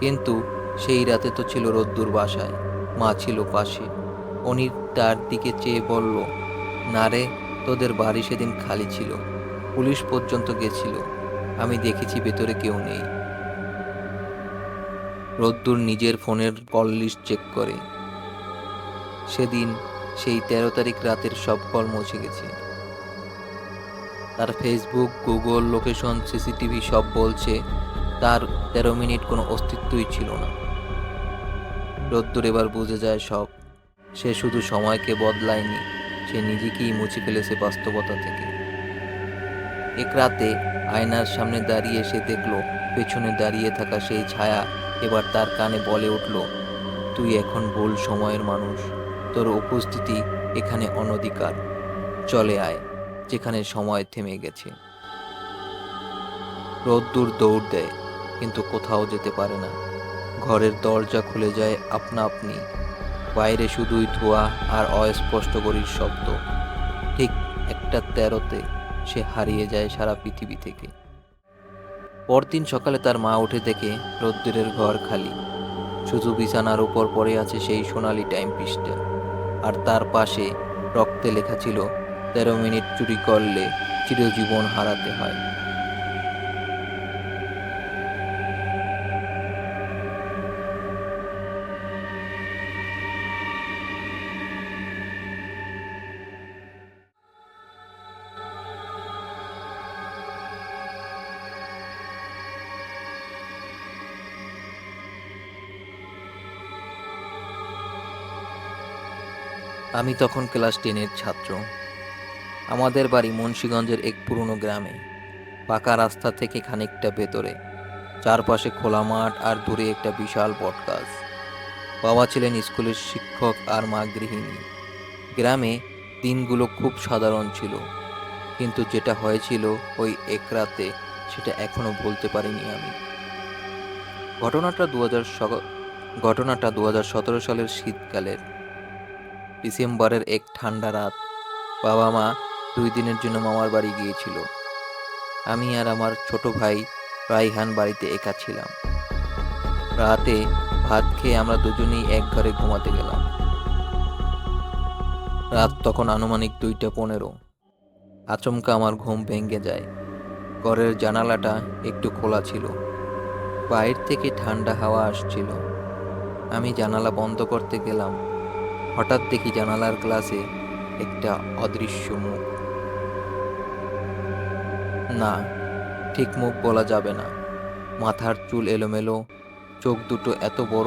কিন্তু সেই রাতে তো ছিল রোদ্দুর বাসায়, মা ছিল পাশে। অনির তার দিকে চেয়ে বলল, না রে, তোদের বাড়ি সেদিন খালি ছিল, পুলিশ পর্যন্ত গেছিল, আমি দেখেছি ভেতরে কেউ নেই। রোদ্দুর নিজের ফোনের কল লিস্ট চেক করে। সেদিন সেই 13 তারিখ রাতের সব কল মুছে গেছে। তার ফেসবুক, গুগল লোকেশন, সিসিটিভি সব বলছে তার 13 মিনিট কোনো অস্তিত্বই ছিল না। রোদ্দুর এবার বুঝে যায় সব। সে শুধু সময়কে বদলায়নি, সে নিজেকেই মুছে ফেলেছে বাস্তবতা থেকে। এক রাতে আয়নার সামনে দাঁড়িয়ে সে দেখল পেছনে দাঁড়িয়ে থাকা সেই ছায়া এবার তার কানে বলে উঠল, তুই এখন ভুল সময়ের মানুষ, তোর উপস্থিতি এখানে অনধিকার, চলে আয় যেখানে সময় থেমে গেছে। রোদ্দুর দৌড় দেয়, কিন্তু কোথাও যেতে পারে না। ঘরের দরজা খুলে যায় আপনা আপনি, বাইরে শুধুই ধোঁয়া আর অস্পষ্ট গড়ির শব্দ। ঠিক 1:13-তে সে হারিয়ে যায় সারা পৃথিবী থেকে। পরদিন সকালে তার মা উঠে দেখে রোদ্দুরের ঘর খালি, শুধু বিছানার উপর পড়ে আছে সেই সোনালি টাইম পিসটা, আর তার পাশে রক্তে লেখা ছিল, 13 মিনিট চুরি করলে চিরজীবন হারাতে হয়। আমি তখন ক্লাস 10-এর ছাত্র। আমাদের বাড়ি মুন্সিগঞ্জের এক পুরনো গ্রামে, পাকা রাস্তা থেকে খানিকটা ভেতরে, চারপাশে খোলা মাঠ আর দূরে একটা বিশাল বটগাছ। বাবা ছিলেন স্কুলের শিক্ষক আর মা গৃহিণী। গ্রামে দিনগুলো খুব সাধারণ ছিল, কিন্তু যেটা হয়েছিল ওই এক রাতে, সেটা এখনো ভুলতে পারিনি আমি। ঘটনাটা 2017 সালের শীতকালের ডিসেম্বরের এক ঠান্ডা রাত। বাবা মা 2 দিনের জন্য মামার বাড়ি গিয়েছিল। আমি আর আমার ছোট ভাই রাইহান বাড়িতে একা ছিলাম। রাতে ভাত খেয়ে আমরা দুজনেই এক ঘরে ঘুমাতে গেলাম। রাত তখন আনুমানিক 2:15। আচমকা আমার ঘুম ভেঙে যায়। ঘরের জানালাটা একটু খোলা ছিল, বাইরে থেকে ঠান্ডা হাওয়া আসছিল। আমি জানালা বন্ধ করতে গেলাম, হঠাৎ দেখি জানালার গ্লাসে একটা অদৃশ্য মুখ। না, ঠিক মুখ বলা যাবে না, মাথার চুল এলোমেলো, চোখ দুটো এত বড়